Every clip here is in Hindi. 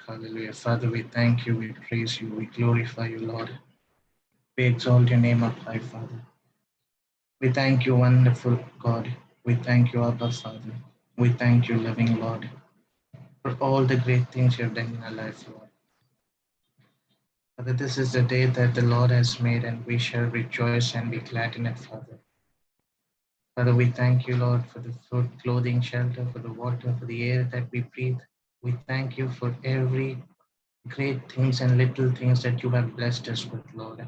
Hallelujah. Father, we thank you, we praise you, we glorify you, Lord. We exalt your name up high, Father. We thank you, wonderful God. We thank you, Abba, Father. We thank you, loving Lord, for all the great things you have done in our life, Lord. Father, this is the day that the Lord has made, and we shall rejoice and be glad in it, Father. Father, we thank you, Lord, for the food, clothing, shelter, for the water, for the air that we breathe. We thank you for every great things and little things that you have blessed us with, Lord.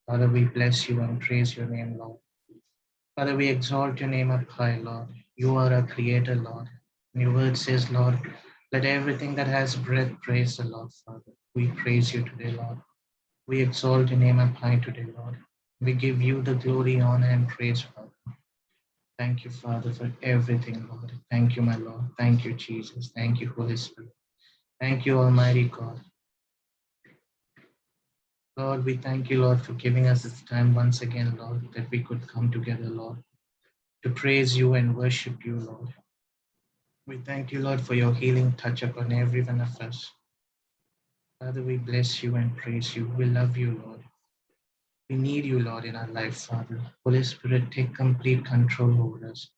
Father, we bless you and praise your name, Lord. Father, we exalt your name up high, Lord. You are our creator, Lord. And your word says, Lord, let everything that has breath praise the Lord, Father. We praise you today, Lord. We exalt your name up high today, Lord. We give you the glory, honor, and praise, Father. Thank you, Father, for everything, Lord. Thank you, my Lord. Thank you, Jesus. Thank you, Holy Spirit. Thank you, Almighty God. Lord, we thank you, Lord, for giving us this time once again, Lord, that we could come together, Lord, to praise you and worship you, Lord. We thank you, Lord, for your healing touch upon every one of us. Father, we bless you and praise you. We love you, Lord. We need you, Lord, in our life, Father. Holy Spirit, take complete control over us.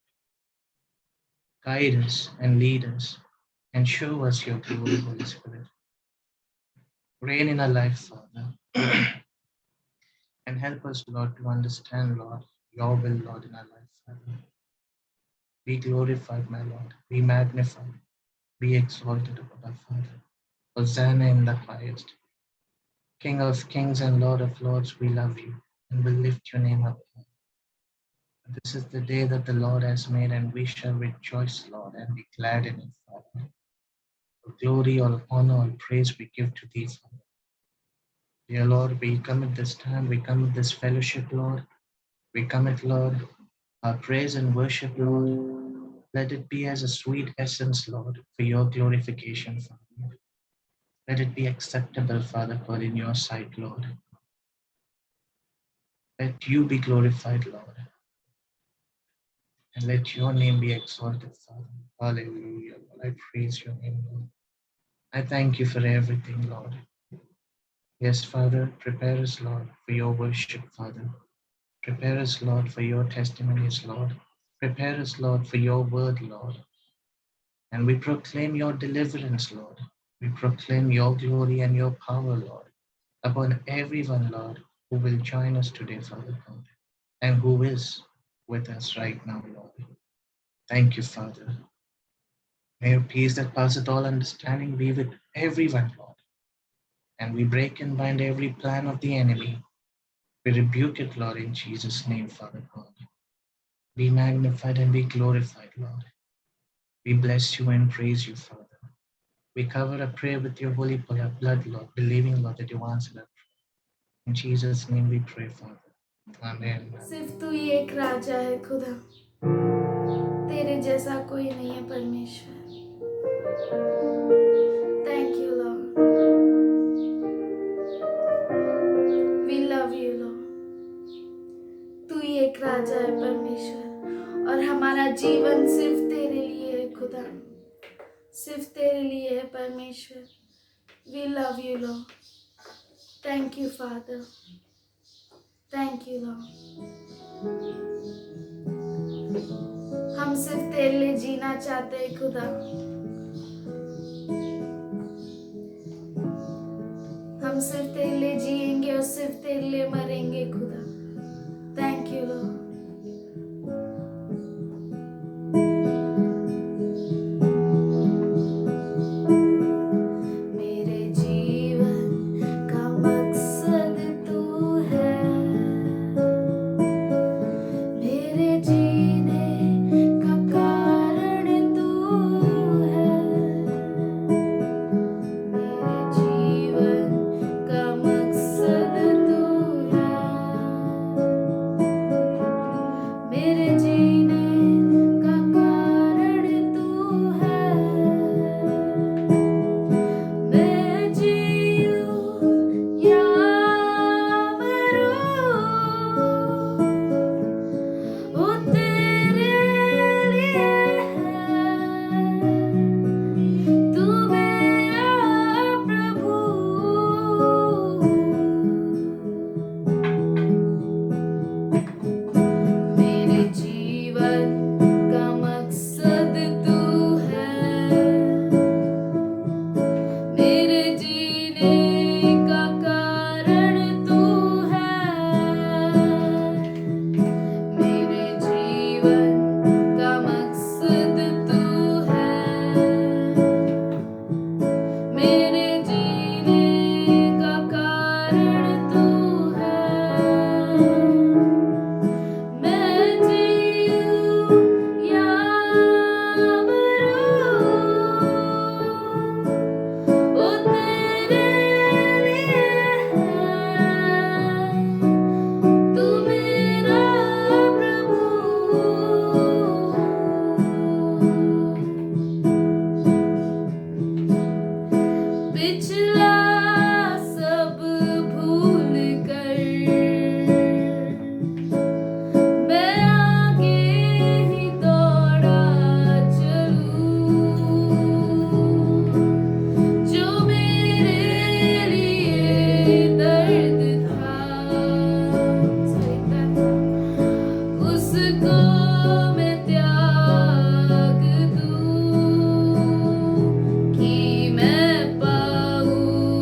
Guide us and lead us and show us your glory, Holy Spirit. Reign in our life, Father. And help us, Lord, to understand, Lord, your will, Lord, in our life, Father. Be glorified, my Lord. Be magnified. Be exalted above our Father. Hosanna in the highest. King of kings and Lord of lords, we love you and will lift your name up high. This is the day that the Lord has made, and we shall rejoice, Lord, and be glad in it, Father. For glory, all honor, all praise we give to thee, Father. Dear Lord, we come at this time, we come at this fellowship, Lord. We come at, Lord, our praise and worship, Lord. Let it be as a sweet essence, Lord, for your glorification, Father. Let it be acceptable, Father God, in your sight, Lord. Let you be glorified, Lord. And let your name be exalted, Father. Hallelujah. I praise your name, Lord. I thank you for everything, Lord. Yes, Father, prepare us, Lord, for your worship, Father. Prepare us, Lord, for your testimonies, Lord. Prepare us, Lord, for your word, Lord. And we proclaim your deliverance, Lord. We proclaim your glory and your power, Lord, upon everyone, Lord, who will join us today, Father God, and who is with us right now, Lord. Thank you, Father. May your peace that passeth all understanding be with everyone, Lord. And we break and bind every plan of the enemy. We rebuke it, Lord, in Jesus' name, Father God. Be magnified and be glorified, Lord. We bless you and praise you, Father. We cover a prayer with your holy blood, Lord, believing, Lord, that you answer that prayer. In Jesus' name we pray, Father. Amen. सिर्फ तू ही एक राजा है खुदा, तेरे जैसा कोई नहीं है परमेश्वर. Thank you, Lord. We love you, Lord. तू ही एक राजा है परमेश्वर, और हमारा जीवन सिर्फ तेरे लिए है खुदा, सिर्फ तेरे लिए है परमेश्वर. We love you, Lord. Thank you, Father. Thank you, Lord. हम सिर्फ तेरे लिए जीना चाहते हैं खुदा. हम सिर्फ तेरे लिए जिएंगे और सिर्फ तेरे लिए मरेंगे खुदा. Thank you, Lord. मेरे जीवन का मकसद तू है, मेरे जीने का कारण तू है. मेरे जीवन का मकसद तू है, पिछला सब भूल कर मैं आगे ही दौड़ा चलूं। जो मेरे लिए दर्द था उसको मैं त्याग दूं कि मैं पाऊं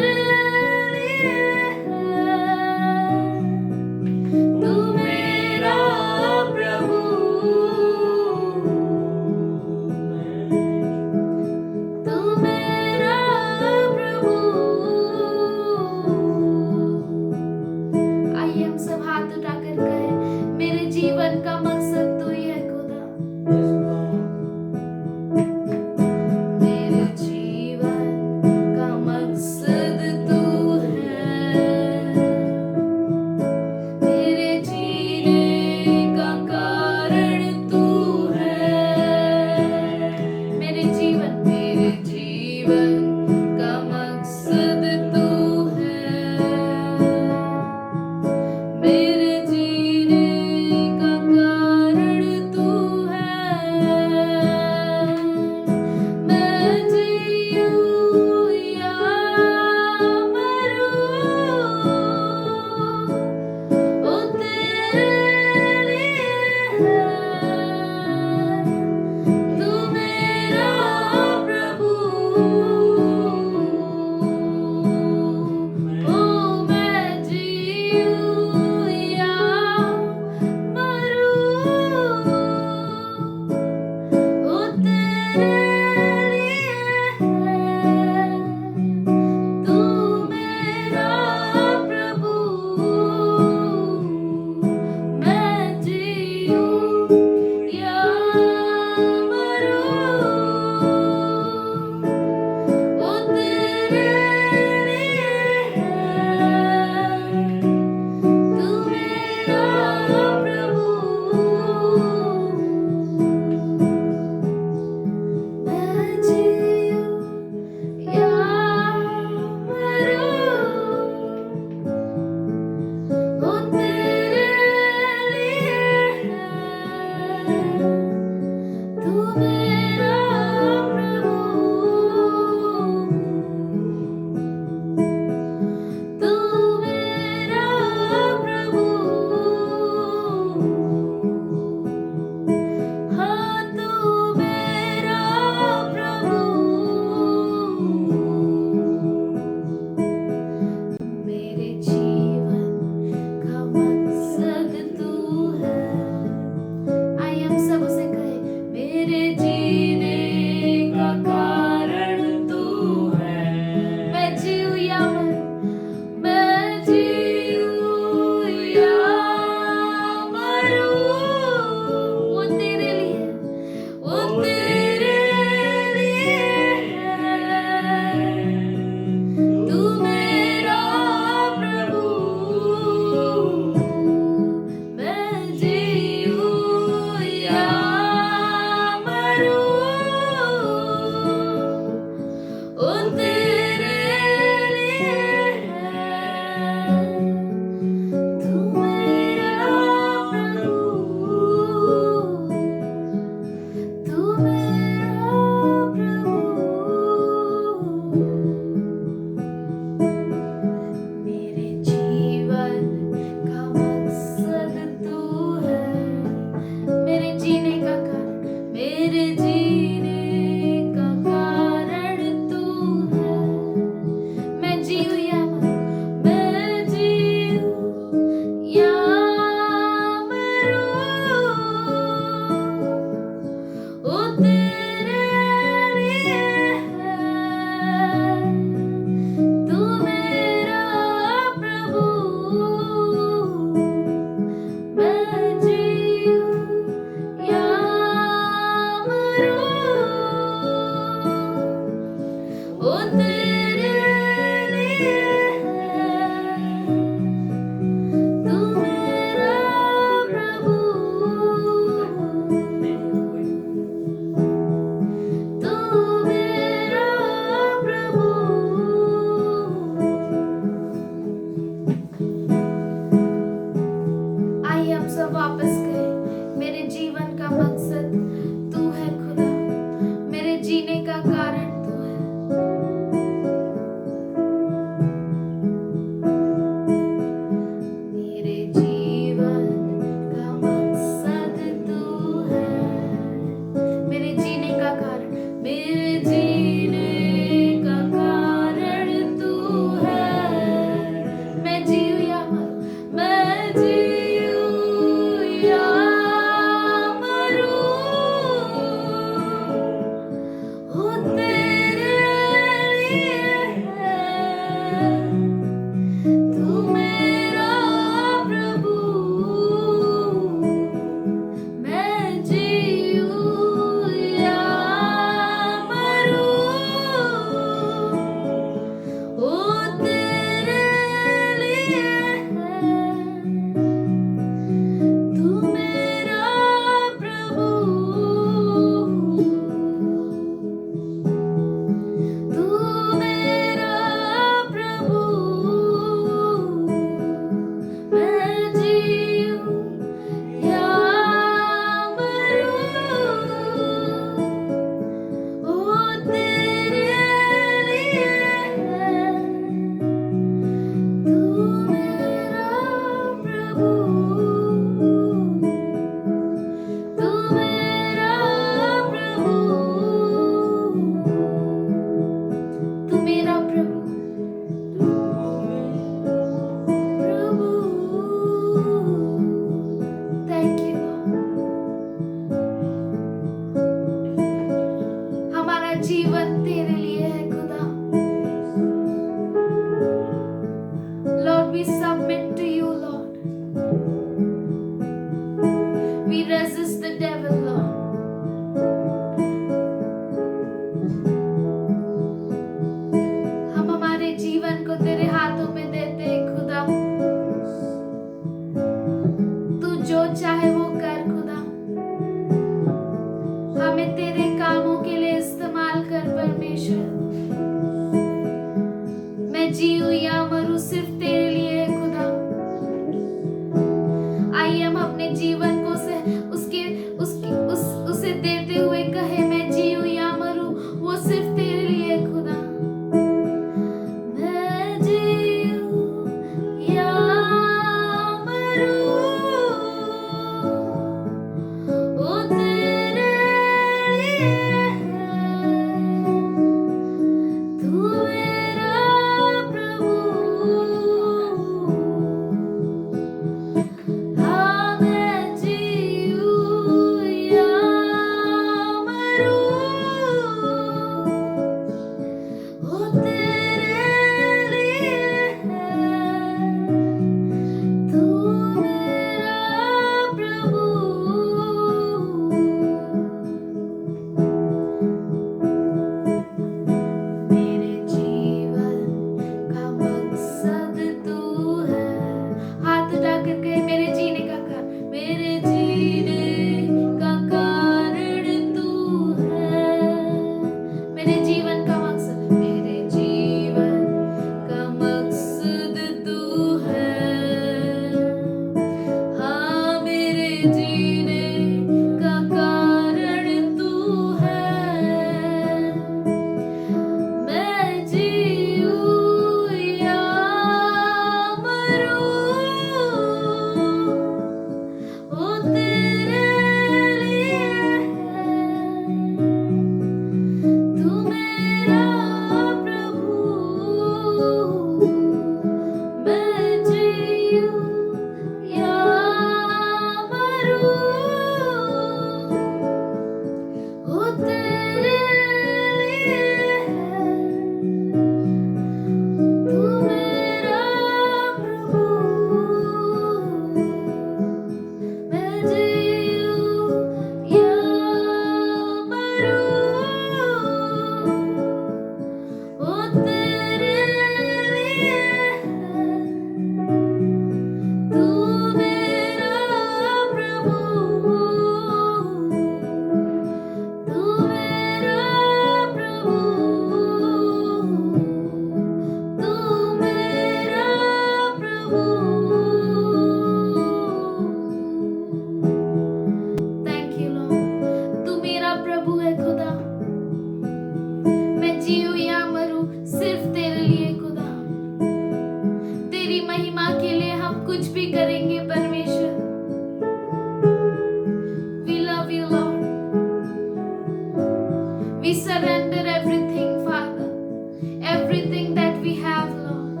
everything that we have, Lord,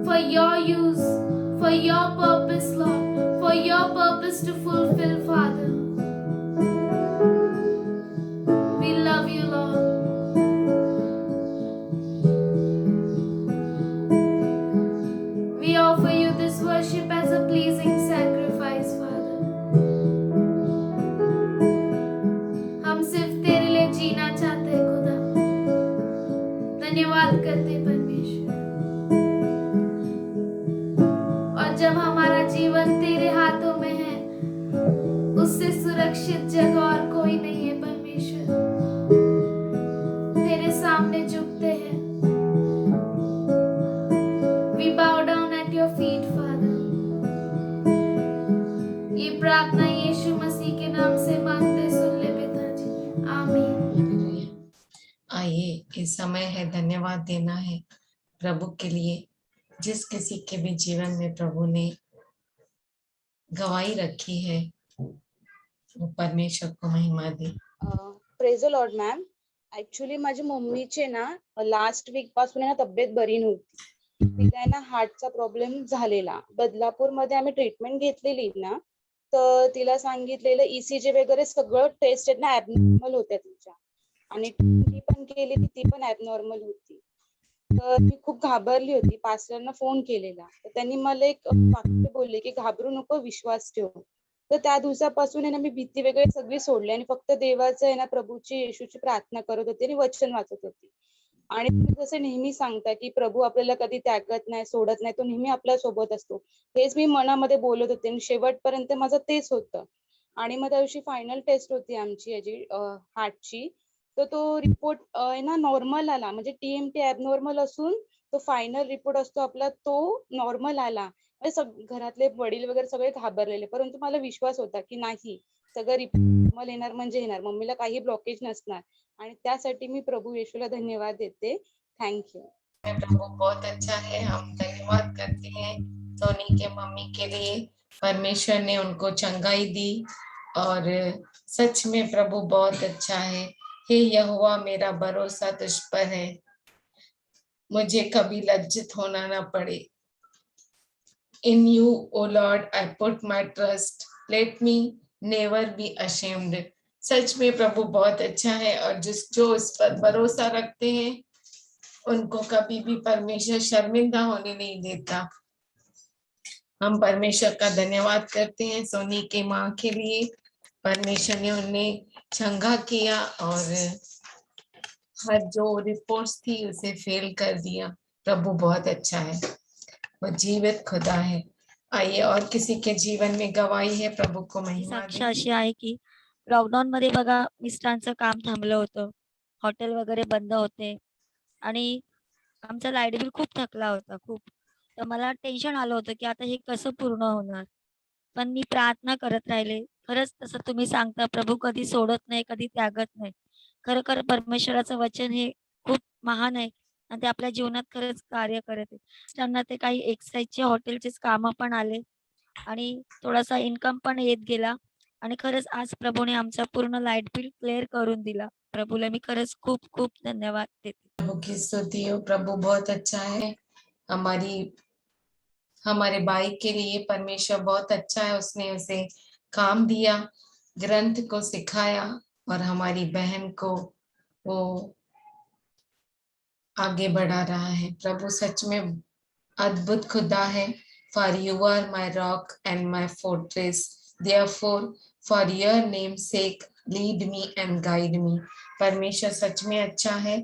for your use, for your purpose, Lord, for your purpose to fulfill, Father. We love you, Lord. We offer you this worship as a pleasing sacrifice, Father. हम सिर्फ तेरे लिए जीना चाहते हैं, खुदा। धन्यवाद करते हैं, परमेश्वर। और जब हमारा जीवन तेरे हाथों में है, उससे सुरक्षित जगह और कोई नहीं है, परमेश्वर। तेरे सामने झुकते हैं। We bow down at your feet, Father. ये प्रार्थना यीशु मसीह के नाम से मांगते सुन ले पिताजी, आमीन। आइए, इस समय है धन्यवाद देना है प्रभु के लिए, जिस किसी के भी जीवन में प्रभु ने गवाही रखी है, वो परमेश्वर को महिमा दे। Praise the lord ma'am. Actually माझ्या मम्मीचे ना लास्ट वीक पासून ना तब्येत बरी नव्हती. तिला ना हार्टचा प्रॉब्लेम झालेला. बदलापूरमध्ये आम्ही ट्रीटमेंट घेतलेली ना, तर तिला सांगितलेलं ईसीजी वगैरे सगळं टेस्ट ना ऍबनॉर्मल होत्या तिच्या, आणि टी पण केली ती पण ऍबनॉर्मल होती. तर मी खूप घाबरली होती. पास्टरना फोन केलेला, तर त्यांनी मला एक वाक्य बोलले की घाबरू नको, विश्वास ठेव. तर त्या दिवसापासून आहे ना मी भीती वगैरे सगळी सोडली आणि फक्त देवाचं आहे ना, प्रभूची येशूची प्रार्थना करत होते आणि वचन वाचत होते. आणि तुम्ही जसे नेहमी सांगता की प्रभू आपल्याला कधी त्यागत नाही, सोडत नाही, तो नेहमी आपल्या सोबत असतो, हेच मी मनामध्ये बोलत होते आणि शेवटपर्यंत माझं तेच होतं. आणि मग त्या दिवशी फायनल टेस्ट होती आमची याची हार्टची. तर तो रिपोर्ट आहे ना नॉर्मल आला, म्हणजे टीएमटी ऍबनॉर्मल असून तो फायनल रिपोर्ट असतो आपला तो नॉर्मल आला. घरातले वडील वगैरे सगळे घाबरलेले, परंतु मला विश्वास होता की नाही, सगळं रिपोर्ट नॉर्मल येणार म्हणजे येणार, मम्मीला काही ब्लॉकेज नसणार. आणि त्यासाठी मी प्रभू येशूला धन्यवाद देते. थँक्यू. प्रभु बहुत अच्छा है, हम धन्यवाद करते हैं सोनी के मम्मी के लिए। परमेश्वर ने उनको चंगाई दी और सच में प्रभु बहुत अच्छा है। हे यहोवा, मेरा भरोसा तुझ पर है, मुझे कभी लज्जित होना ना पड़े। In you, O Lord, I put my trust. Let me never be ashamed. सच में प्रभु बहुत अच्छा है, और जो उस पर भरोसा रखते हैं उनको कभी भी परमेश्वर शर्मिंदा होने नहीं देता। हम परमेश्वर का धन्यवाद करते हैं सोनी के माँ के लिए। परमेश्वर ने उन्हें चंगा किया और हर जो रिपोर्ट्स थी उसे फेल कर दिया। प्रभु बहुत अच्छा है, वो जीवित खुदा है। आइए, और किसी के जीवन में गवाही है, प्रभु को महिमा साक्ष दे। अशी आहे की लॉकडाऊन मध्ये बघा मिस्टरांचं काम थांबलं होतं, हॉटेल वगैरे बंद होते आणि आमचा लाईट बिल खूप थकला होता खूप. तर मला टेन्शन आलं होतं की आता हे कसं पूर्ण होणार. पण मी प्रार्थना करत राहिले. खरंच तसं तुम्ही सांगता प्रभू कधी सोडत नाही, कधी त्यागत नाही. खरोखर परमेश्वराचं वचन हे खूप महान आहे आणि ते आपल्या जीवनात खरंच कार्य करत आहे. त्यांना ते काही एक्साइजचे हॉटेलचेच कामं पण आले आणि थोडासा इन्कम पण येत गेला आणि खरंच आज प्रभूने आमचा पूर्ण लाईट बिल क्लिअर करून दिला. प्रभूला मी खरंच खूप खूप धन्यवाद देते. प्रभु की स्तुति हो, प्रभु बहुत अच्छा है। हमारे भाई के लिए परमेश्वर बहुत अच्छा है, उसने उसे काम दिया, ग्रंथ को सिखाया और हमारी बहन को वो आगे बढ़ा रहा है। प्रभु सच में अद्भुत खुदा है। For you are my rock and my fortress, therefore for your name's sake lead me and guide me। परमेश्वर सच में अच्छा है,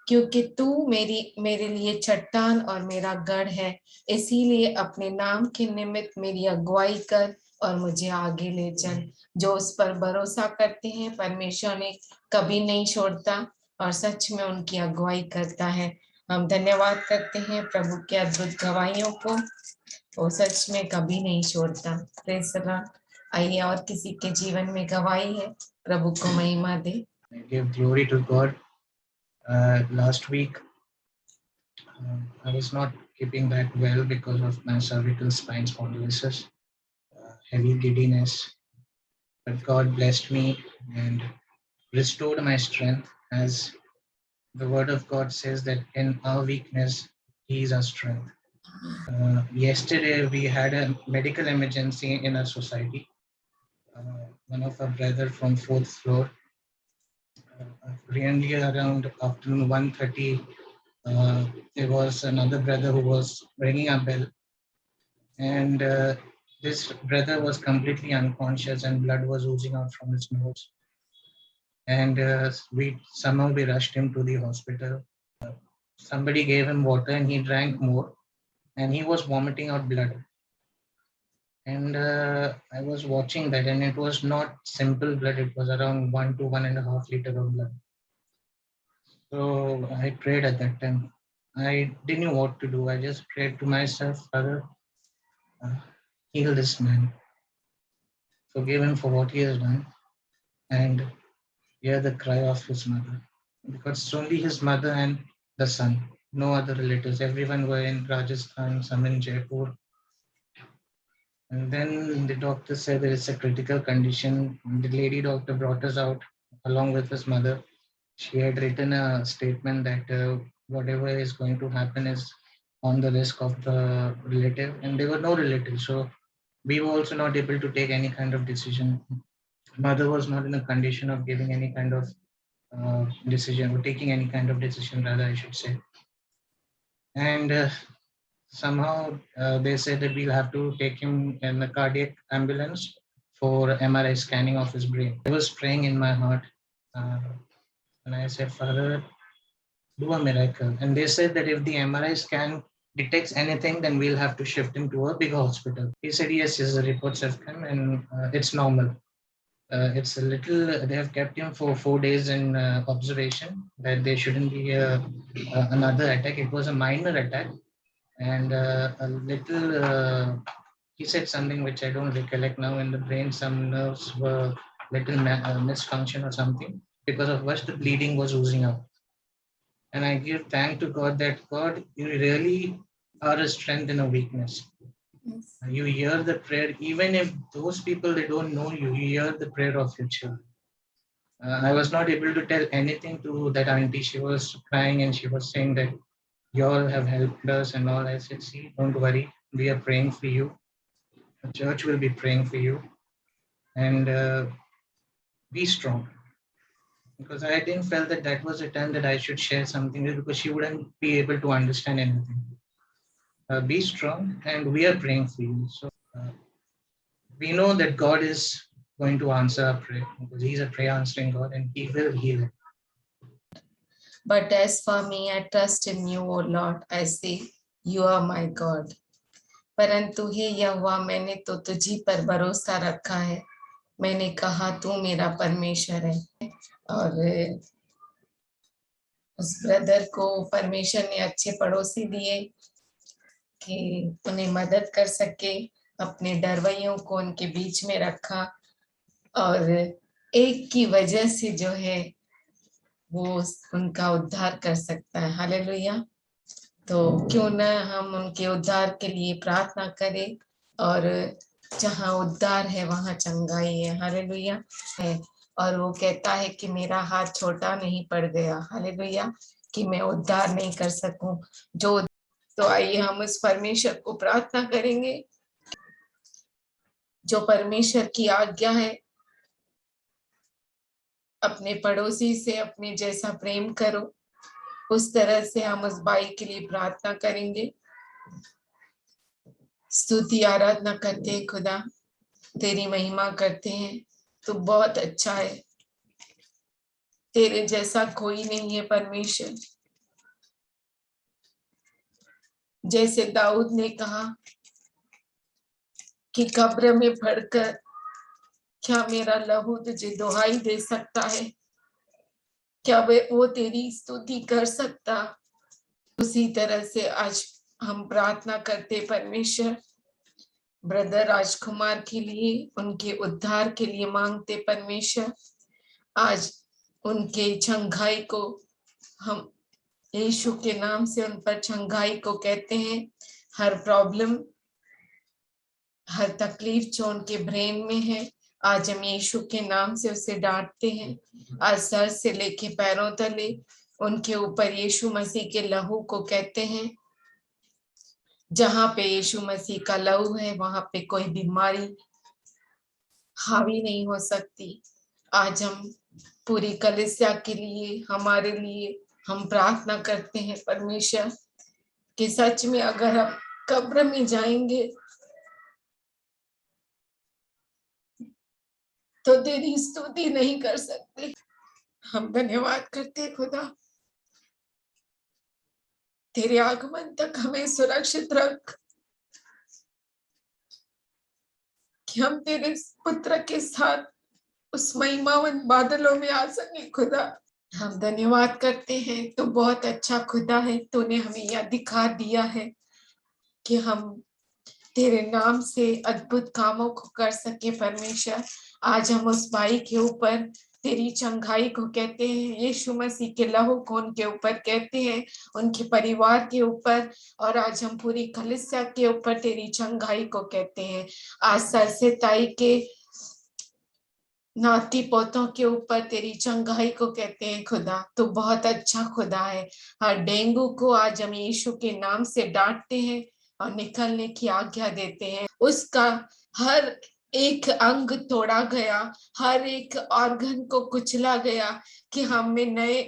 क्योंकि तू मेरे लिए चट्टान और मेरा गढ़ है, इसीलिए अपने नाम के निमित्त मेरी अगुवाई कर और मुझे आगे ले चल। जो उस पर भरोसा करते हैं परमेश्वर ने कभी नहीं छोड़ता और सच में उनकी अगुवाई करता है। हम धन्यवाद करते हैं प्रभु के अद्भुत गवाहियों को, वो सच में कभी नहीं छोड़ता। Praise the Lord. आइए, और किसी के जीवन में गवाही है, प्रभु को महिमा दे। I give glory to God. Last week, I was not keeping that well because of my cervical spine spondylosis, heavy giddiness. But God blessed me and restored my strength as The word of God says that in our weakness, He is our strength. Yesterday, we had a medical emergency in our society. One of our brother from fourth floor, really around afternoon 1:30, there was another brother who was ringing a bell, and this brother was completely unconscious and blood was oozing out from his nose. And we rushed him to the hospital. Somebody gave him water and he drank more, and he was vomiting out blood. And I was watching that, and it was not simple blood, it was around 1 to 1.5 liter of blood. So I prayed at that time. I didn't know what to do. I just prayed to myself, Father, uh, heal this man, forgive him for what he has done, and hear the cry of his mother. Because it's only his mother and the son, no other relatives. Everyone were in Rajasthan, some in Jaipur. And then the doctor said there is a critical condition. The lady doctor brought us out along with his mother. She had written a statement that whatever is going to happen is on the risk of the relative, and there were no relatives. So we were also not able to take any kind of decision. Mother was not in a condition of giving any kind of decision or taking any kind of decision, rather, I should say. And somehow they said that we'll have to take him in a cardiac ambulance for MRI scanning of his brain. I was praying in my heart, and I said, Father, do a miracle. And they said that if the MRI scan detects anything, then we'll have to shift him to a bigger hospital. He said, yes, the reports have come and it's normal. It's a little, they have kept him for 4 days in observation, that there shouldn't be another attack. It was a minor attack, and a little, he said something which I don't recollect now. In the brain, some nerves were little misfunction or something, because of which the bleeding was oozing out. And I give thank to God that God, you really are a strength in a weakness. Yes. You hear the prayer, even if those people, they don't know you, you hear the prayer of your children. I was not able to tell anything to that auntie. She was crying and she was saying that you all have helped us and all. I said, see, don't worry. We are praying for you. The church will be praying for you. And be strong. Because I didn't feel that that was a time that I should share something with, because she wouldn't be able to understand anything. Be strong, and we are praying for you. So we know that God is going to answer our prayer, because He's a prayer answering God and He will heal it. But as for me, I trust in you, O Lord. I say, you are my God. परंतु हे यहोवा, मैंने तो तुझी पर भरोसा रखा है। मैंने कहा तू मेरा परमेश्वर है। और उस ब्रदर को परमेश्वर ने अच्छे पड़ोसी दिए कि उन्हें मदद कर सके। अपने डरवैयों को उनके बीच में रखा, और एक की वजह से जो है वो उनका उद्धार कर सकता है। हालेलुया। तो क्यों न हम उनके उद्धार के लिए प्रार्थना करें, और जहाँ उद्धार है वहाँ चंगाई है। हालेलुया है। और वो कहता है कि मेरा हाथ छोटा नहीं पड़ गया, हालेलुया, कि मैं उद्धार नहीं कर सकूं जो। तो आइए हम उस परमेश्वर को प्रार्थना करेंगे जो परमेश्वर की आज्ञा है, अपने पड़ोसी से अपने जैसा प्रेम करो। उस तरह से हम उस भाई के लिए प्रार्थना करेंगे। स्तुति आराधना करते हैं खुदा, तेरी महिमा करते हैं। तू बहुत अच्छा है, तेरे जैसा कोई नहीं है परमेश्वर। जैसे दाऊद ने कहा कि कब्र में पड़कर क्या मेरा लहू तुझे दुहाई दे सकता है, क्या वो तेरी स्तुति कर सकता। उसी तरह से आज हम प्रार्थना करते परमेश्वर, ब्रदर राजकुमार के लिए, उनके उद्धार के लिए मांगते परमेश्वर। आज उनके चंगाई को हम यीशु के नाम से उन पर चंगाई को कहते हैं। हर प्रॉब्लम, हर तकलीफ जो उनके ब्रेन में है, आज हम यीशु के नाम से उसे डांटते हैं। आज सर से लेके पैरों तले उनके ऊपर यीशु मसीह के लहू को कहते हैं। जहां पे यीशु मसीह का लहू है वहां पे कोई बीमारी हावी नहीं हो सकती। आज हम पूरी कलीसिया के लिए, हमारे लिए हम प्रार्थना करते हैं परमेश्वर कि सच में अगर हम कब्र में जाएंगे तो तेरी स्तुति नहीं कर सकते। हम धन्यवाद करते हैं खुदा, तेरे आगमन तक हमें सुरक्षित रख कि हम तेरे पुत्र के साथ उस महिमावन बादलों में आ सके। खुदा हम धन्यवाद करते हैं, तो बहुत अच्छा खुदा है। तूने हमें यह दिखा दिया है कि हम तेरे नाम से अद्भुत कामों को कर सके परमेश्वर। आज हम उस भाई के ऊपर तेरी चंगाई को कहते हैं, यीशु मसीह के लहू को उनके ऊपर कहते हैं, उनके परिवार के ऊपर, और आज हम पूरी कलीसिया के ऊपर तेरी चंगाई को कहते हैं। आज सर से ताई के नाती पोतों के ऊपर तेरी चंगाई को कहते हैं। खुदा तो बहुत अच्छा खुदा है। हर डेंगू को आज हम यीशु के नाम से डांटते हैं और निकलने की आज्ञा देते हैं। उसका हर एक अंग तोड़ा गया, हर एक ऑर्गन को कुचला गया कि हम में नए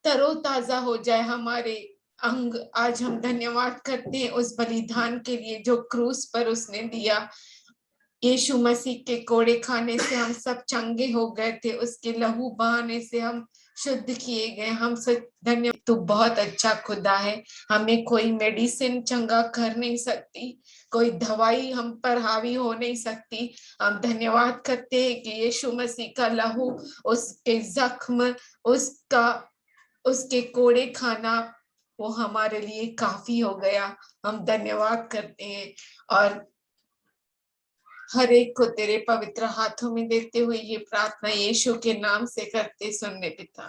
तरोताजा हो जाए हमारे अंग। आज हम धन्यवाद करते हैं उस बलिदान के लिए जो क्रूस पर उसने दिया। यीशु मसीह के कोड़े खाने से हम सब चंगे हो गए थे, उसके लहू बहाने से हम शुद्ध किए गए। हम सब धन्य, तू बहुत अच्छा खुदा है। हमें कोई मेडिसिन चंगा कर नहीं सकती, कोई दवाई हम पर हावी हो नहीं सकती। हम धन्यवाद करते हैं कि यीशु मसीह का लहू, उसके जख्म, उसके कोड़े खाना, वो हमारे लिए काफी हो गया। हम धन्यवाद करते हैं और हर एक को तेरे पवित्र हाथों में देते हुए ये प्रार्थना यीशु के नाम से करते सुनने पिता,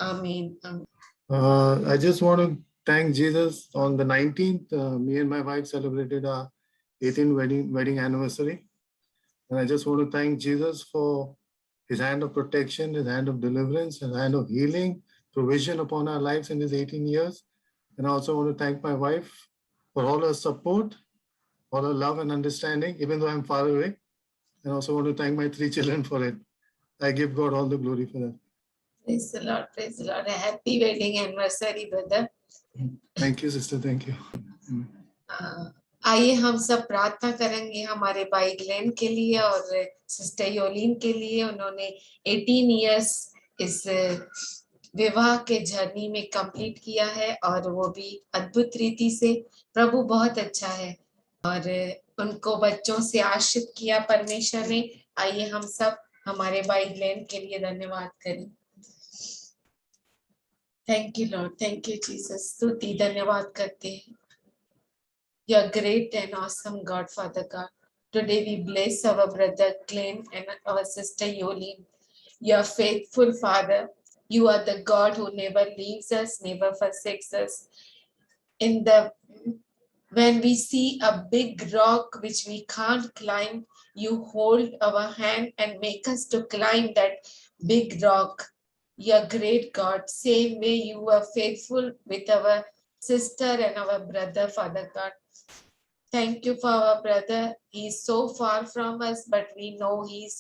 आमीन। I just want to thank Jesus. On the 19th, me and my wife celebrated our 18th wedding anniversary. And I just want to thank Jesus for his hand of protection, his hand of deliverance, his hand of healing, provision upon our lives in these 18 years. And I also want to thank my wife for all her support, all her love and understanding, even though I'm far away. And also want to thank my 3 children for it. I give God all the glory for that. Praise the Lord, praise the Lord. Happy wedding anniversary, brother. Thank you, sister. Thank you. आइए हम सब प्रार्थना करेंगे हमारे भाई ग्लेन के लिए और सिस्टर योलीन के लिए। उन्होंने 18 इयर्स इस विवाह के जर्नी में कंप्लीट किया है और वो भी अद्भुत रीति से। प्रभु बहुत अच्छा है और उनको बच्चों से आशीष किया परमेश्वर ने। आइए हम सब हमारे भाई ग्लेन के लिए धन्यवाद करें। Thank you Lord, thank you Jesus. स्तुति धन्यवाद करते हैं। You are great and awesome God, Father God. Today we bless our brother Glenn and our sister Yolene. You are faithful, Father. You are the God who never leaves us, never forsakes us. When we see a big rock which we can't climb, you hold our hand and make us to climb that big rock. You are great God. Same way you are faithful with our sister and our brother, Father God. Thank you for our brother. He is so far from us, but we know he's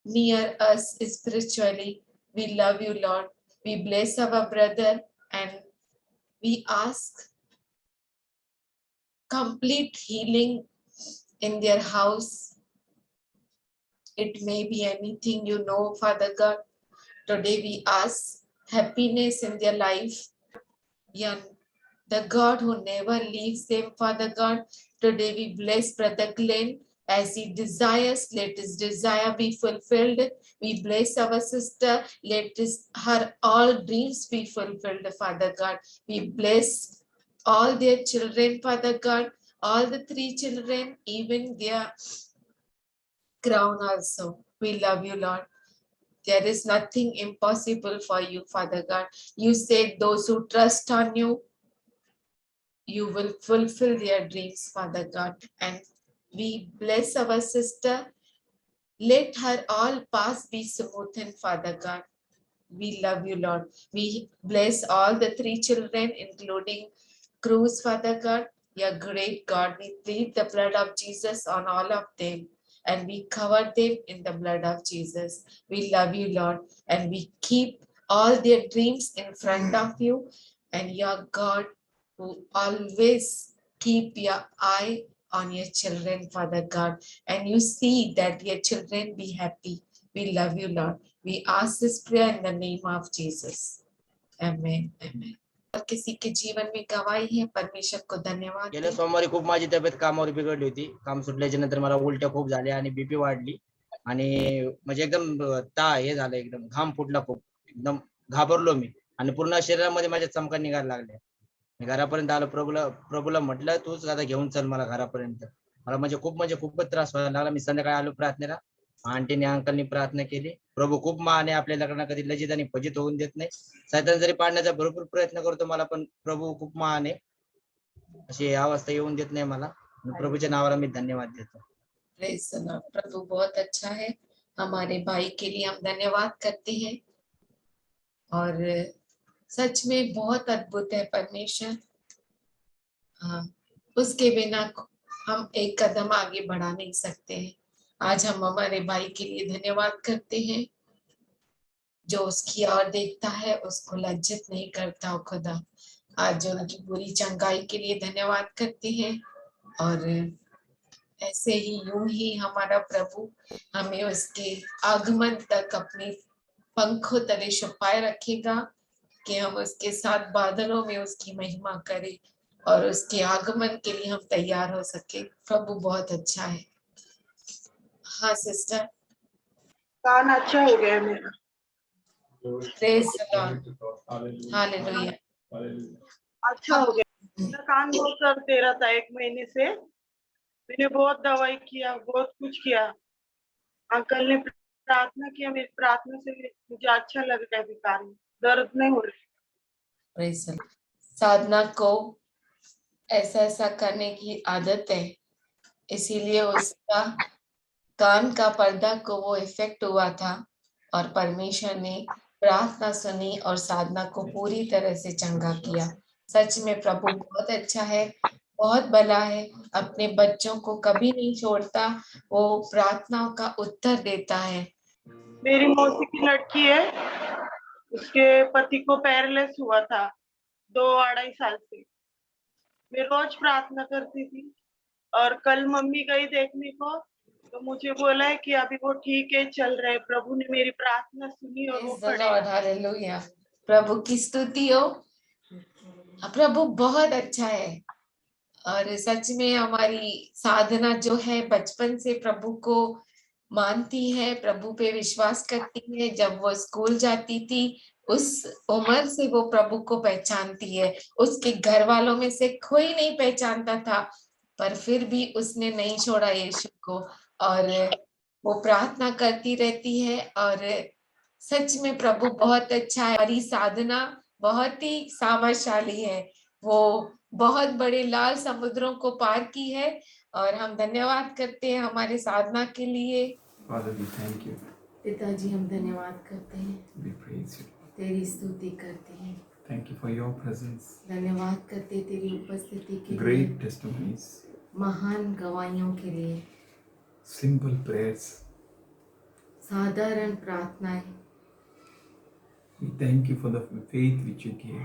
near us spiritually. We love you, Lord. We bless our brother and we ask complete healing in their house. It may be anything, you know, Father God. Today we ask happiness in their life. Yeah, the God who never leaves them, Father God. Today we bless Brother Glenn as he desires, let his desire be fulfilled. We bless our sister, let her all dreams be fulfilled, Father God. We bless all their children, Father God, all the 3 children, even their crown also. We love you, Lord. There is nothing impossible for you, Father God. You said those who trust on you, you will fulfill their dreams, Father God. And we bless our sister Let her all paths be smooth, and Father God, we love you, Lord. We bless all the three children, including Cruz, Father God. You're great God. We plead the blood of Jesus on all of them, and we cover them in the blood of Jesus. We love you, Lord, and we keep all their dreams in front of you, and you're God who always keep your eye on your children, Father God, and you see that your children be happy. We love you, Lord. We ask this prayer in the name of Jesus. Amen. Amen. और किसी के जीवन में गवाही है, परमेश्वर को धन्यवाद गेल्या दें। सोमवारी खूप माझी तब्येत कामावर बिघडली होती. काम सुटल्याच्या नंतर मला उलट्या खूप झाल्या आणि बीपी वाढली आणि म्हणजे एकदम हे झालं, एकदम घाम फुटला खूप, एकदम घाबरलो मी आणि पूर्ण शरीरामध्ये माझ्या चमका निघायला लागल्या. मी घरापर्यंत आलो. प्रभूला म्हटलं, तूच आता घेऊन चल मला घरापर्यंत. मला म्हणजे खूपच त्रास व्हायला लागला. मी संध्याकाळी आलो प्रार्थनेला. आंटीने अंकलनी प्रार्थना केली. प्रभू खूप महान आहे, आपल्या लग्न कधी लज्जित आणि फजित होऊन देत नाही. सैतान जरी पाडण्याचा भरपूर प्रयत्न करतो मला, पण प्रभू खूप महान आहे, अशी अवस्था येऊन देत नाही मला. प्रभूच्या नावाला मी धन्यवाद देतो. Praise the Lord. प्रभु बहुत अच्छा है। हमारे भाई के लिए हम धन्यवाद करते हैं और सच में बहुत अद्भुत है परमेश्वर। हाँ, उसके बिना हम एक कदम आगे बढ़ा नहीं सकते हैं। आज हम हमारे भाई के लिए धन्यवाद करते हैं, जो उसकी ओर देखता है उसको लज्जित नहीं करता हो खुदा। आज उनकी पूरी चंगाई के लिए धन्यवाद करते हैं और ऐसे ही यूं ही हमारा प्रभु हमें उसके आगमन तक अपने पंखों तले छुपाए रखेगा, कि हम उसके साथ बादलों में उसकी महिमा करें और उसके आगमन के लिए हम तैयार हो सके। प्रभु बहुत अच्छा है। हाँ सिस्टर। कान अच्छा हो गया मेरा। Praise the Lord, hallelujah. अच्छा हो गया। मेरा कान बहुत दर्द दे रहा था 1 महीने से। मैंने बहुत दवाई किया, बहुत कुछ किया। अंकल ने प्रार्थना किया, मेरी प्रार्थना से मुझे अच्छा लग रहा है। अभी कान दर्द नहीं हो रही। Praise the Lord. साधना को ऐसा करने की आदत है, इसीलिए उसका कान का पर्दा को वो इफेक्ट हुआ था और परमेश्वर ने प्रार्थना सुनी और साधना को पूरी तरह से चंगा किया। सच में प्रभु बहुत अच्छा है, बहुत भला है, अपने बच्चों को कभी नहीं छोड़ता, वो प्रार्थनाओं का उत्तर देता है। मेरी मौसी की लड़की है, उसके पति को पैरालिसिस हुआ था 2-2.5 साल से। मैं रोज प्रार्थना करती थी और कल मम्मी गई देखने को, तो मुझे बोला है कि अभी वो ठीक है, चल रहे। प्रभु ने मेरी प्रार्थना सुनी और वो Praise the खड़े। Lord, hallelujah. प्रभु की स्तुति हो। प्रभु बहुत अच्छा है और सच में हमारी साधना जो है बचपन से प्रभु को मानती है, प्रभु पे विश्वास करती है। जब वो स्कूल जाती थी उस उम्र से वो प्रभु को पहचानती है। उसके घर वालों में से कोई नहीं पहचानता था, पर फिर भी उसने नहीं छोड़ा यीशु को और वो प्रार्थना करती रहती है और सच में प्रभु बहुत अच्छा है। हमारी साधना बहुत ही सामर्थशाली है, वो बहुत बड़े लाल समुद्रों को पार की है और हम धन्यवाद करते हैं हमारे साधना के लिए। Father, we thank you. पिताजी हम धन्यवाद करते हैं, We praise you. तेरी स्तुति करते हैं, Thank you for your presence. धन्यवाद करते हैं तेरी उपस्थिति के लिए, Great testimonies, महान गवाहियों के लिए, simple prayers. साधारण प्रार्थनाएं। We thank you for the faith which you gave.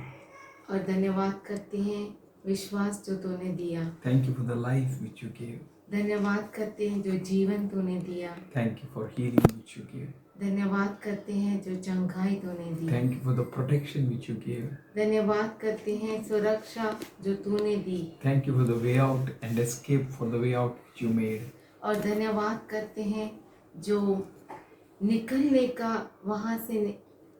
और धन्यवाद करते हैं विश्वास जो तूने दिया। Thank you for the life which you gave. धन्यवाद करते हैं जो जीवन तूने दिया। Thank you for healing which you gave. धन्यवाद करते हैं जो चंगाई तूने दी। Thank you for the protection which you gave. धन्यवाद करते हैं सुरक्षा जो तूने दी। Thank you for the way out and escape for the way out which you made. और धन्यवाद करते हैं जो निकलने का वहां से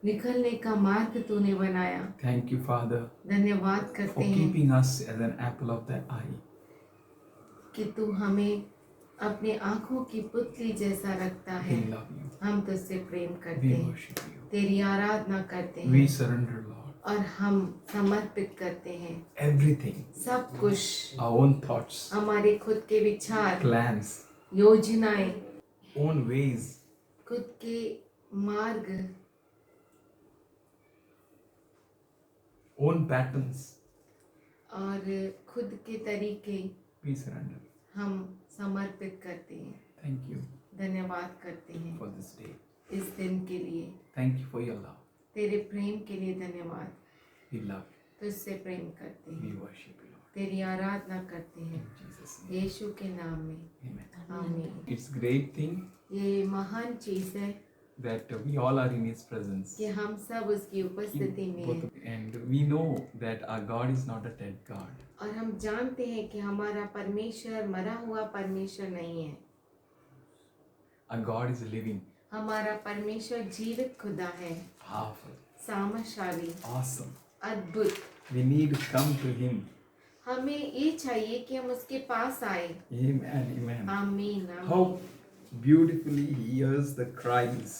निकलने का मार्ग तूने बनाया। Thank you, Father, धन्यवाद for करते हैं keeping us as an apple of thy eye. कि तू हमें अपने आंखों की पुतली जैसा रखता है। We love you. हम तुझसे प्रेम करते We हैं, worship you. तेरी आराधना करते We हैं surrender, Lord. और हम समर्पित करते हैं Everything, सब कुछ, our own thoughts, हमारे खुद के विचार, plans, योजनाएं, own ways, खुद के मार्ग, own patterns. और खुद के तरीके We surrender. हम समर्पित करते हैं। Thank you धन्यवाद करते हैं for this day. इस दिन के लिए, Thank you for your love. तेरे प्रेम के लिए धन्यवाद। We love you. तुझसे प्रेम करते We हैं, worship you, Lord. तेरी आराधना करते हैं In Jesus' name. यीशु के नाम में, Amen. आमीन। It's a great thing ये महान चीज है that we all are in His presence. कि हम सब उसकी उपस्थिति में हैं And we know that our God is not a dead God. और हम जानते हैं कि हमारा परमेश्वर मरा हुआ परमेश्वर नहीं है, Our God is living, हमारा परमेश्वर जीवित खुदा है, powerful, सामर्थशाली, awesome. अद्भुत। We need to come to Him. हमें ये चाहिए कि हम उसके पास आए। Amen. Amen. आमीन, How आमीन। beautifully He hears the cries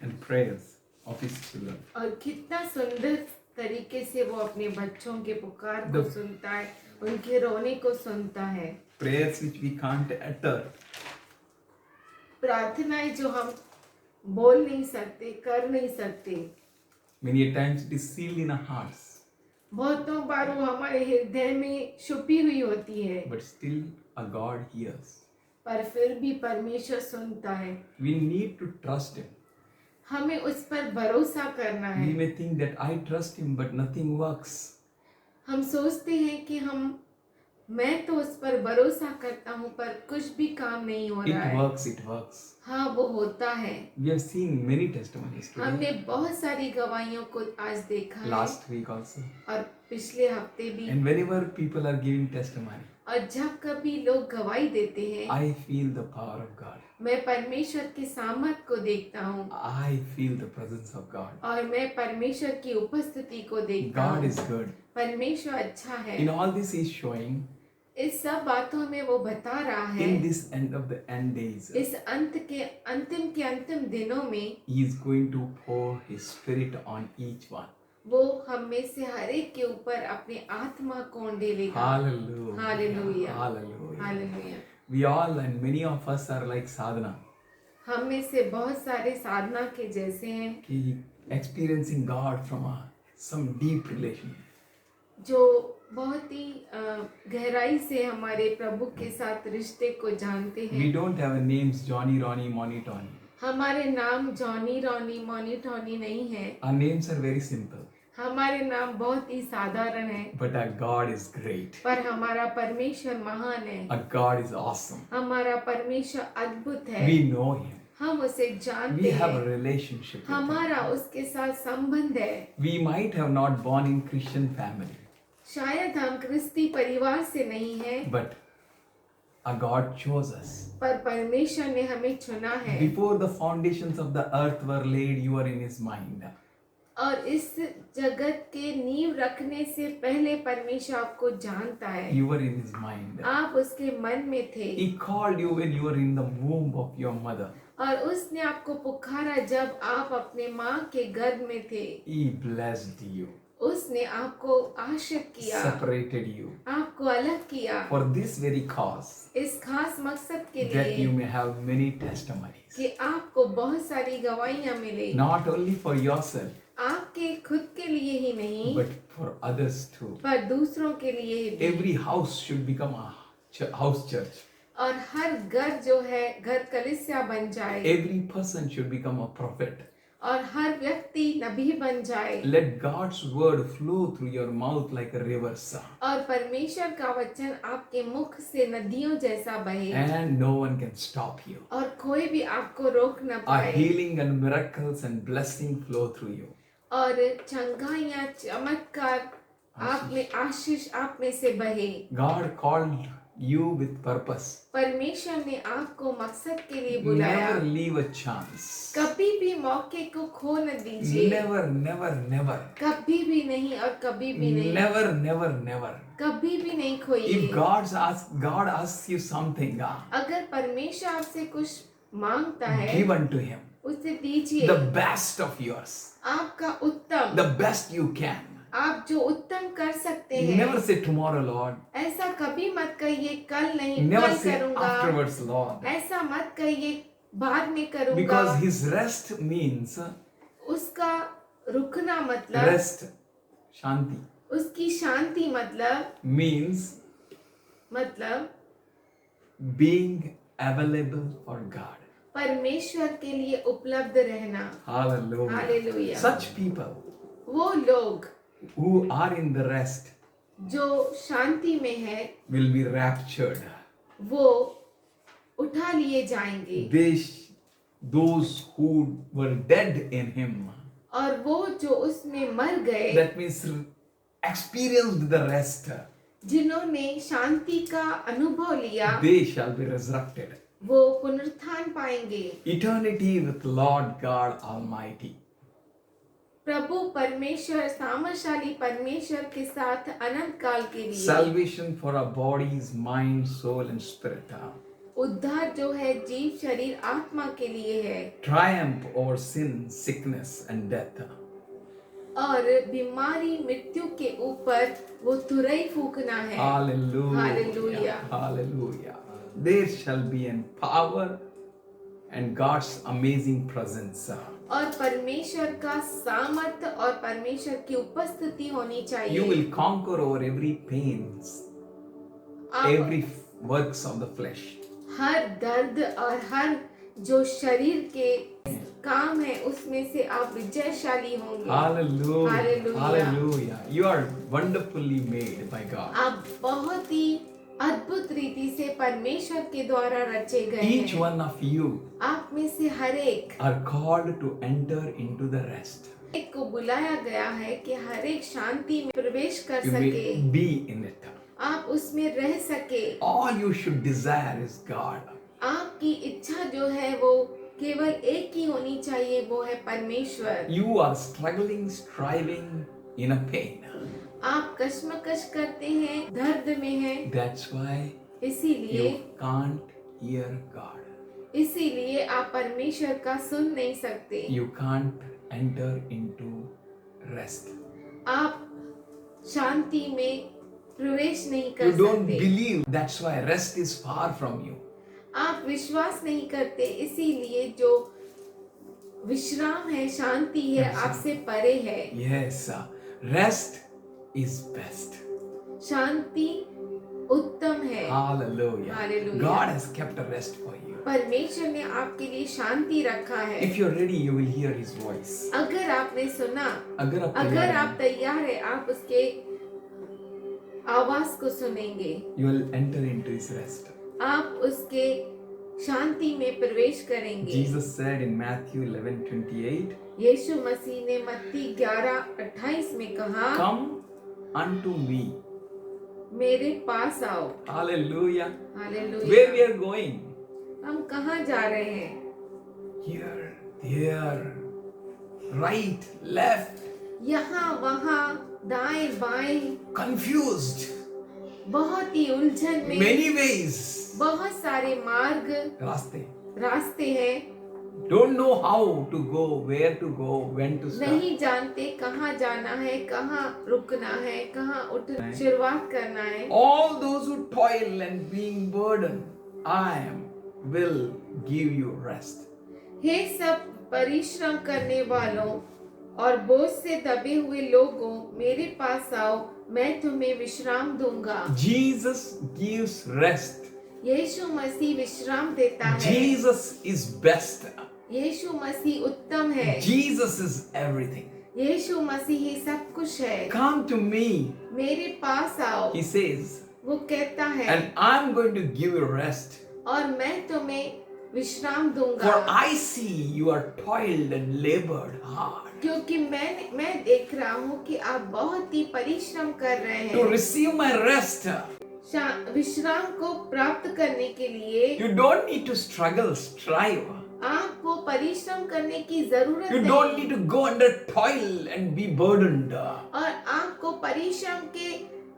and prayers of His children. और कितना सुंदर तरीके से वो अपने बच्चों के पुकार को The- सुनता है, उनके रोने को सुनता है। Prayers which we can't utter. प्रार्थनाएं जो हम बोल नहीं सकते, कर नहीं सकते, Many a times it is sealed in our hearts, बहुतों बार वो हमारे हृदय में छुपी हुई होती है, but still our God hears. पर फिर भी परमेश्वर सुनता है। We need to trust Him. हमें उस पर भरोसा करना We है। may think that I trust Him, but nothing works. हम सोचते हैं कि मैं तो उस पर भरोसा करता हूँ पर कुछ भी काम नहीं हो रहा It है। works, it works. हाँ, वो होता है। We have seen many testimonies हमने today, बहुत सारी गवाहियों को आज देखा है last week also. और पिछले हफ्ते भी। And whenever people are giving testimony, और जब कभी लोग गवाही देते हैं, I feel the power of God. मैं परमेश्वर के सामर्थ को देखता हूँ I feel the presence of God. और मैं परमेश्वर की उपस्थिति को देखता God हूँ। is good. परमेश्वर अच्छा है। In all this, He is showing इस सब बातों में वो बता रहा है in this end of the end days, इस अंतिम दिनों में He is going to pour His Spirit on each one. वो हम में से हर एक के ऊपर अपने आत्मा को ढेलेगा। Hallelujah. Hallelujah. Hallelujah. Hallelujah. We all and many of us are like sadhana, हम में से बहुत सारे साधना के जैसे हैं कि experiencing God from some deep relation. जो बहुत ही गहराई से हमारे प्रभु के साथ रिश्ते को जानते We हैं। don't have names Johnny, Ronnie, Moni, Tony. हमारे नाम जॉनी, रॉनी, मोनी, टॉनी नहीं है। Our names are very simple, हमारे नाम बहुत ही साधारण है, but our God is great. पर हमारा परमेश्वर महान है। Our God is awesome. हमारा परमेश्वर अद्भुत है। We know Him. हम उसे We जानते have a हैं। relationship with Him. हमारा उसके साथ संबंध है। We might have not born in Christian family, शायद हम क्रिस्ती परिवार से नहीं हैं, but our God chose us. पर परमेश्वर ने हमें चुना है। Before the foundations of the earth were laid, you are in His mind. और इस जगत के नींव रखने से पहले परमेश्वर आपको जानता है। You were in His mind. आप उसके मन में थे He called you when you were in the womb of your mother. और उसने आपको पुकारा जब आप अपने माँ के गर्भ में थे। He blessed you, उसने आपको आशीष किया, separated you आपको अलग किया for this very cause, इस खास मकसद के that you लिए may have many testimonies. कि आपको बहुत सारी गवाहियां मिले, Not only for yourself, आपके खुद के लिए ही नहीं but for others too. पर दूसरों के लिए भी। Every house should become a house church. और हर घर जो है घर कलीसिया बन जाए Every person should become a prophet. और हर व्यक्ति नबी बन जाए Let God's word flow through your mouth like a river, और परमेश्वर का वचन आपके मुख से नदियों जैसा बहे and no one can stop you. और कोई भी आपको रोक न A पाए healing and miracles and blessing flow through you. और चंगाइयाँ चमत्कार आप में आशीष आप में से बहे। God called you with purpose. परमेश्वर ने आपको मकसद के लिए बुलाया। Never leave a chance. कभी भी मौके को खो न दीजिए। Never, never, never. कभी भी नहीं और कभी भी नहीं। Never, never, never. कभी भी नहीं खोइए। If God asks you something, अगर परमेश्वर आपसे कुछ मांगता है give unto Him उसे दीजिए। the best of yours, आपका उत्तम, the best you can. आप जो उत्तम कर सकते हैं। Never say tomorrow, Lord. ऐसा कभी मत कहिए कल नहीं, Never कल say करूंगा। afterwards, Lord. ऐसा मत कहिए बाद में करूंगा। Because his rest means उसका रुकना मतलब, rest, shanti, उसकी शांति means मतलब being available for God. परमेश्वर के लिए उपलब्ध रहना। Hallelujah. हालेलुया। Such people वो लोग who are in the rest जो शांति में है will be raptured. वो उठा लिए जाएंगे, Those who were dead in him, और वो जो उसमें मर गए, that means experienced the rest, जिन्होंने शांति का अनुभव लिया, they shall be resurrected. वो पुनरुत्थान पाएंगे। Eternity with Lord God Almighty. प्रभु परमेश्वर, सामर्थशाली परमेश्वर के साथ अनंत काल के लिए। Salvation for our bodies, mind, soul and spirit. उद्धार जो है जीव, शरीर, आत्मा के लिए है, Triumph over sin, sickness and death. और बीमारी, मृत्यु के ऊपर वो तुरई फूकना है। Hallelujah. Hallelujah. Hallelujah. There shall be in power and God's amazing presence. और परमेश्वर का सामर्थ्य और परमेश्वर की उपस्थिति होनी चाहिए। You will conquer over every pains, आप every works of the flesh. हर दर्द और हर जो शरीर के काम है उसमें से आप विजयशाली होंगे। Hallelujah. Hallelujah. Hallelujah. You are wonderfully made by God. आप बहुत ही अद्भुत रीति से परमेश्वर के द्वारा रचे गए Each हैं। one of you आप में से हर एक are called to enter into the rest. को बुलाया गया है कि हर एक शांति में प्रवेश कर You सके, may be in it. आप उसमें रह सके। All you should desire is God. आपकी इच्छा जो है वो केवल एक ही होनी चाहिए, वो है परमेश्वर। You are struggling, striving in a pain. आप कश्मकश करते हैं, दर्द में हैं, That's why इसीलिए you can't hear God. इसीलिए आप परमेश्वर का सुन नहीं सकते। You can't enter into rest. आप शांति में प्रवेश नहीं You कर don't सकते। believe. That's why rest is far from you. आप विश्वास नहीं करते, इसीलिए जो विश्राम है, शांति है, आपसे परे है। Yes, rest is best. शांति उत्तम है। Hallelujah. Hallelujah. God has kept a rest for you. परमेश्वर ने आपके लिए शांति रखा है। If you're ready, you will hear His voice. अगर आपने सुना, अगर अगर आप आप तैयार है, आप उसके आवाज को सुनेंगे, you will enter into His rest. आप उसके शांति में प्रवेश करेंगे। Jesus said in Matthew 11:28, यीशु मसीह ने मत्ती 11:28 में कहा, "Come unto me." मेरे पास आओ। Hallelujah. Hallelujah. Where we are going? हम कहाँ जा रहे हैं? Here, there, right, left, यहाँ वहाँ, दाएं बाएं, confused, बहुत ही उलझन में, many ways. बहुत सारे मार्ग, रास्ते हैं, Don't know how to go, where to go, when to start. नहीं जानते कहाँ जाना है, कहाँ रुकना है, कहाँ शुरुआत करना है। All those who toil and being burdened, I will give you rest. हे सब परिश्रम करने वालों और बोझ से दबे हुए लोगों, मेरे पास आओ, मैं तुम्हें विश्राम दूंगा। Jesus gives rest. यीशु मसीह विश्राम देता है। Jesus is best. यीशु मसीह उत्तम है। Jesus is everything. यीशु मसीह ही सब कुछ है। Come to me, मेरे पास आओ, He says, वो कहता है, and I'm going to give you rest. और मैं तुम्हें विश्राम दूंगा। For I see you are toiled and labored hard. क्योंकि मैं देख रहा हूँ कि आप बहुत ही परिश्रम कर रहे To हैं। receive my rest, विश्राम को प्राप्त करने के लिए you don't need to struggle, strive. आपको परिश्रम करने की जरूरत You don't नहीं, need to go under toil and be burdened. और आपको परिश्रम के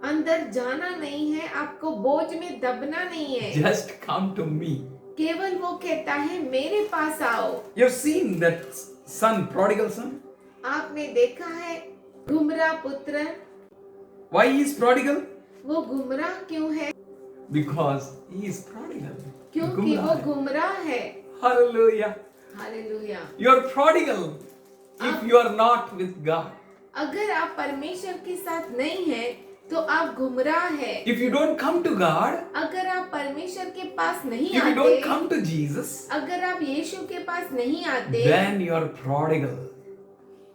अंदर जाना नहीं है, आपको बोझ में दबना नहीं है। Just come to me. केवल वो कहता है, मेरे पास आओ। You've seen that son, prodigal son? आपने देखा है गुमराह पुत्र। Why he is prodigal? वो गुमराह क्यों है? Because he is prodigal. क्योंकि वो गुमराह है। गुमराह है। Hallelujah. Hallelujah. You're prodigal if you are not with God. अगर आप परमेश्वर के साथ नहीं हैं तो आप गुमराह हैं। If you don't come to God, अगर आप परमेश्वर के पास नहीं if you don't आते, come to Jesus, अगर आप यीशु के पास नहीं आते, then you're prodigal.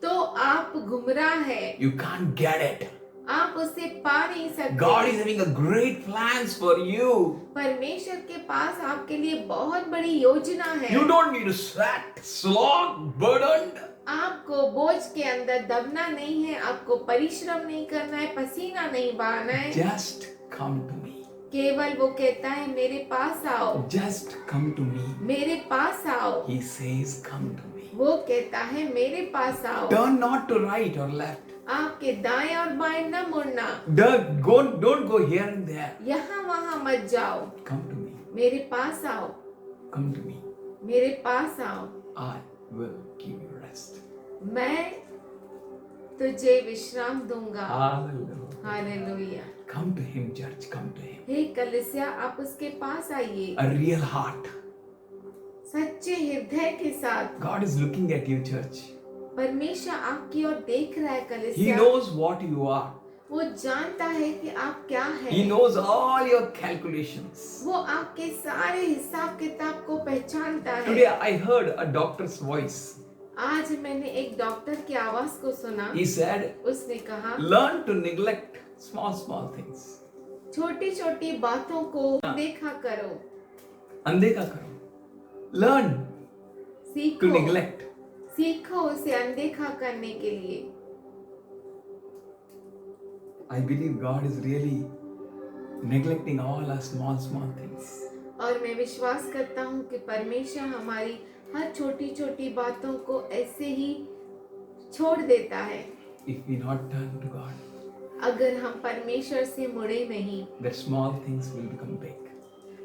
तो आप गुमराह हैं। You can't get it. आप उसे पा नहीं सकते। God is having a great plans for you. परमेश्वर के पास आपके लिए बहुत बड़ी योजना है। You don't need to sweat, slog, burdened. आपको बोझ के अंदर दबना नहीं है, आपको परिश्रम नहीं करना है, पसीना नहीं बहाना है। Just come to me. केवल वो कहता है मेरे पास आओ, Just come to me. मेरे पास आओ। He says, come to me. वो कहता है मेरे पास आओ। Turn not to right or left. आपके दाएं और बाएं न मुड़ना, Don't go here and there. यहाँ वहाँ मत जाओ। Come to me. मेरे पास आओ, Come to me. मेरे पास आओ। I will give you rest. मैं तुझे विश्राम दूंगा। Hallelujah. Hallelujah. Come to him, church. Come to him. हे कलीसिया, आप उसके पास आइए A real heart. सच्चे हृदय के साथ। God is looking at you, church. परमेश्वर आपकी ओर देख रहा है He कलीसिया। knows what you are. वो जानता है कि आप क्या He हैं। knows all your calculations. वो आपके सारे हिसाब किताब को पहचानता Today है। I heard a doctor's voice. आज मैंने एक डॉक्टर की आवाज को सुना। He said, उसने कहा learn to neglect small things. छोटी छोटी बातों को देखा करो, अनदेखा करो. Learn to सीखो, neglect. सीखो उसे अनदेखा करने के लिए। I believe God is really neglecting all our small things. और मैं विश्वास करता हूँ कि परमेश्वर हमारी हर छोटी छोटी बातों को ऐसे ही छोड़ देता है। If we not turn to God, अगर हम परमेश्वर से मुड़े नहीं, the small things will become big.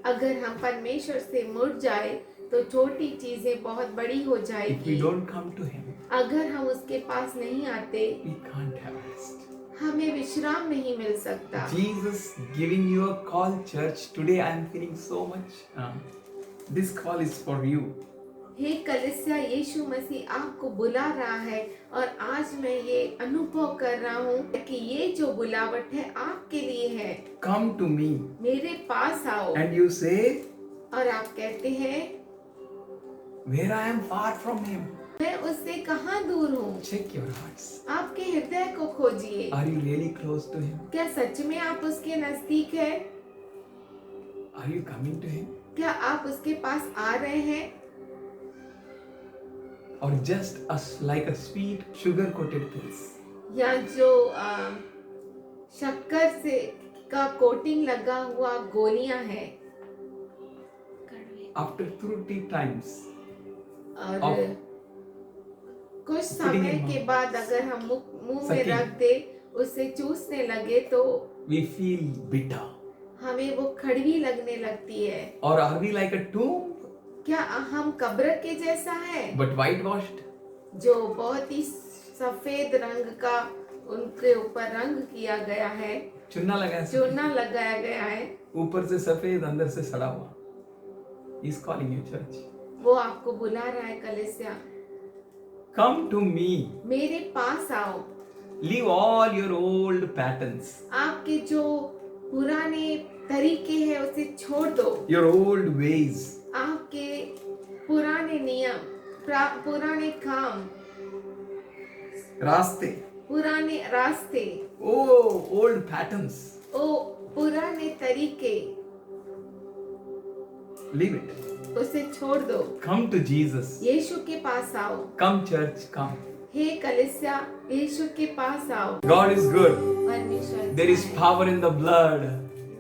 अगर हम परमेश्वर से मुड़ जाए तो छोटी चीजें बहुत बड़ी हो If we जाएगी। don't come to Him, अगर हम उसके पास नहीं आते, we can't have rest. हमें विश्राम नहीं मिल सकता। Jesus giving you a call, church. Today I am feeling so much. This call is for you. हे कलीसिया, यीशु मसीह आपको बुला रहा है और आज मैं ये अनुभव कर रहा हूँ कि ये जो बुलावट है आपके लिए है। Come to me. मेरे पास आओ। And you say, और आप कहते हैं where I am far from Him. मैं उससे कहाँ दूर हूँ। Check your hearts. आपके हृदय को खोजिए। Are you really close to Him? क्या सच में आप उसके नजदीक है? Are you coming to Him? क्या आप उसके पास आ रहे हैं? Or just like a sweet sugar-coated pills? या जो शक्कर से का कोटिंग लगा हुआ गोलियां हैं। After 2-3 times और of कुछ समय के बाद अगर हम मुंह में Sucking. रख दे, उसे चूसने लगे तो we feel bitter. हमें वो कड़वी लगने लगती है। Or are we like a tomb क्या हम कब्र के जैसा है but whitewashed? जो बहुत ही सफेद रंग का उनके ऊपर रंग किया गया है, चुन्ना लगाया है। चूना लगाया गया है। ऊपर से सफेद अंदर से सड़ा हुआ. He is calling you, church. वो आपको बुला रहा है कलीसिया, Come to me. मेरे पास आओ। Leave all your old patterns, आपके जो पुराने तरीके हैं उसे छोड़ दो। your old ways. आपके पुराने नियम, पुराने काम, रास्ते. पुराने रास्ते, Oh, old patterns. ओ पुराने तरीके, Leave it. उसे छोड़ दो। Come to Jesus. यीशु के पास आओ। Come, church, come. हे कलीसिया, यीशु के पास आओ। God is good. परमेश्वर There is power in the blood.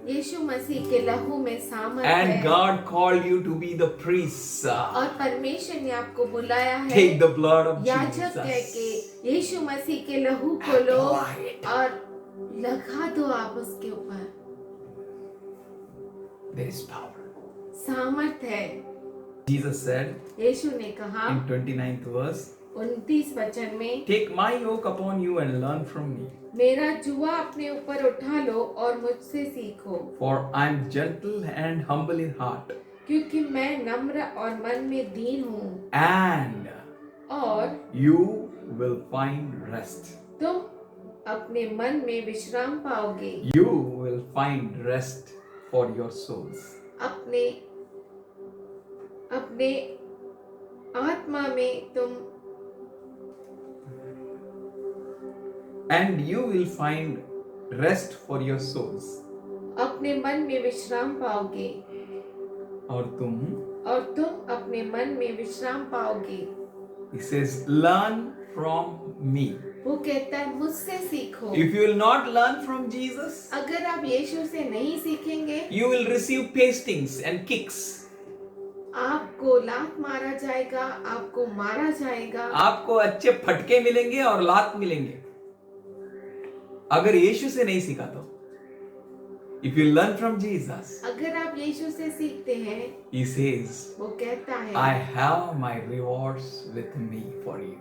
यीशु मसीह के लहू में सामर्थ And है। God called you to be the priests. और परमेश्वर ने आपको बुलाया है Take the blood of याजक कह Jesus. के यीशु मसीह के लहू को लो Apply it. और लगा दो आप उसके ऊपर। There is power. सामर्थ है। Jesus said यीशु ने कहा in 29th verse, 29 वचन में, take my yoke upon you and learn from me. मेरा जुआ अपने ऊपर उठा लो और मुझसे सीखो, For I am gentle and humble in heart. क्योंकि मैं नम्र और मन में दीन हूँ, and और you will find rest. तुम अपने मन में विश्राम पाओगे। You will find rest for your souls. अपने अपने आत्मा में तुम And you will find rest for your souls. अपने मन में विश्राम पाओगे, और तुम, और तुम अपने मन में विश्राम पाओगे। he says, learn from me. वो कहता है मुझसे सीखो। If you will not learn from Jesus, अगर आप यीशु से नहीं सीखेंगे, you will receive pastings and kicks. आपको लात मारा जाएगा, आपको मारा जाएगा, आपको अच्छे फटके मिलेंगे और लात मिलेंगे अगर यीशु से नहीं सीखा तो। If you learn from Jesus, अगर आप यीशु से सीखते हैं, he says, वो कहता है I have my rewards with me for you.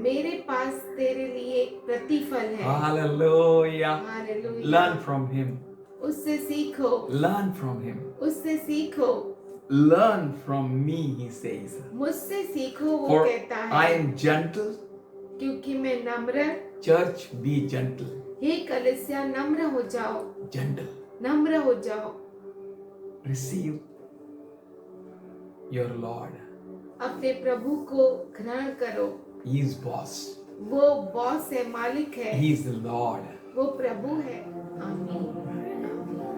मेरे पास तेरे लिए प्रतिफल है। Hallelujah. Hallelujah. Learn from him. उससे सीखो, Learn from him. उससे सीखो, Learn from me, he says. मुझसे सीखो, वो For कहता I है, am gentle. क्योंकि मैं नम्र। Church, be gentle. हे कलीसिया, नम्र हो जाओ, Gentle. नम्र हो जाओ। Receive your Lord. अपने प्रभु को ग्रहण करो। He is boss. वो बॉस है, मालिक है, He is the Lord. वो प्रभु है। आमीन।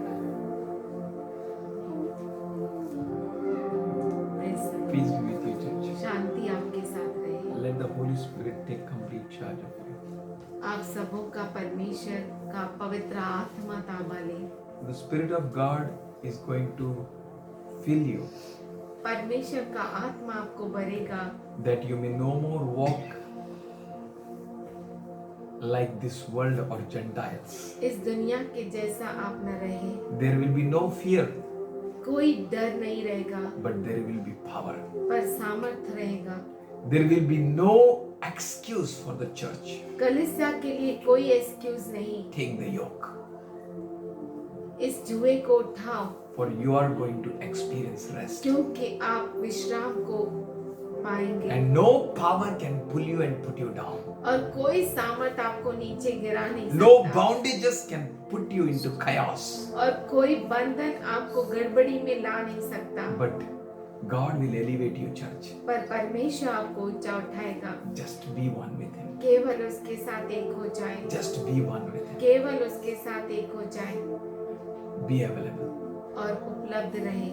Praise the Lord। Peace be with you, church. शांति आपके साथ रहे। Let the Holy Spirit take complete charge of you. आप सबों का परमेश्वर का पवित्र आत्मा ताबा ले। The Spirit of God is going to fill you परमेश्वर का आत्मा आपको भरेगा, that you may no more walk like this world or Gentiles. इस दुनिया के जैसा आप न रहे। There will be no fear, कोई डर नहीं रहेगा, but there will be power. पर सामर्थ रहेगा। There will be no excuse for the church. कलीसिया के लिए कोई एक्सक्यूज नहीं। Take the yoke, इस जुए को उठाओ, for you are going to experience rest. क्योंकि आप विश्राम को पाएंगे, And no power can pull you and put you down. और कोई सामर्थ आपको नीचे गिरा नहीं No सकता, bondages can put you into chaos. और कोई बंधन आपको गड़बड़ी में ला नहीं सकता। But God will elevate you, church. पर परमेश्वर आपको ऊंचा उठाएगा। Just be one with Him. केवल उसके साथ एक हो जाए, Just be one with Him. केवल उसके साथ एक हो जाए, Be available. और उपलब्ध रहे।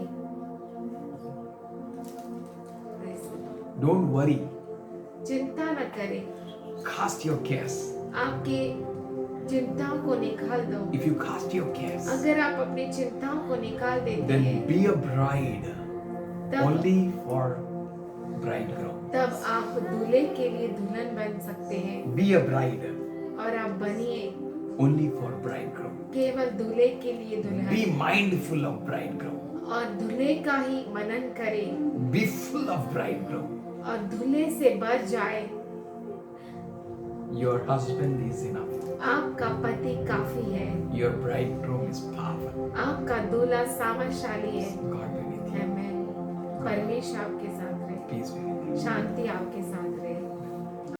Praise the Lord। Don't worry. चिंता न करें, Cast your cares. आपके चिंताओं को निकाल दो। If you cast your cares, अगर आप अपनी चिंताओं को निकाल देते then हैं, be a bride तब only for bridegroom. तब आप दूल्हे के लिए दुल्हन बन सकते हैं, Be a bride और आप बनिए only for bridegroom. केवल दूल्हे के लिए Be दुल्हन, mindful of bridegroom. और दूल्हे का ही मनन करें, Be full of bridegroom. और दूल्हे से बढ़ जाए। Your husband is enough. आपका पति काफी है, Your bridegroom is powerful. आपका दूल्हा सामर्थशाली है। God be with you. आमेन। परमेश्वर आपके साथ रहे, Peace be with you. शांति आपके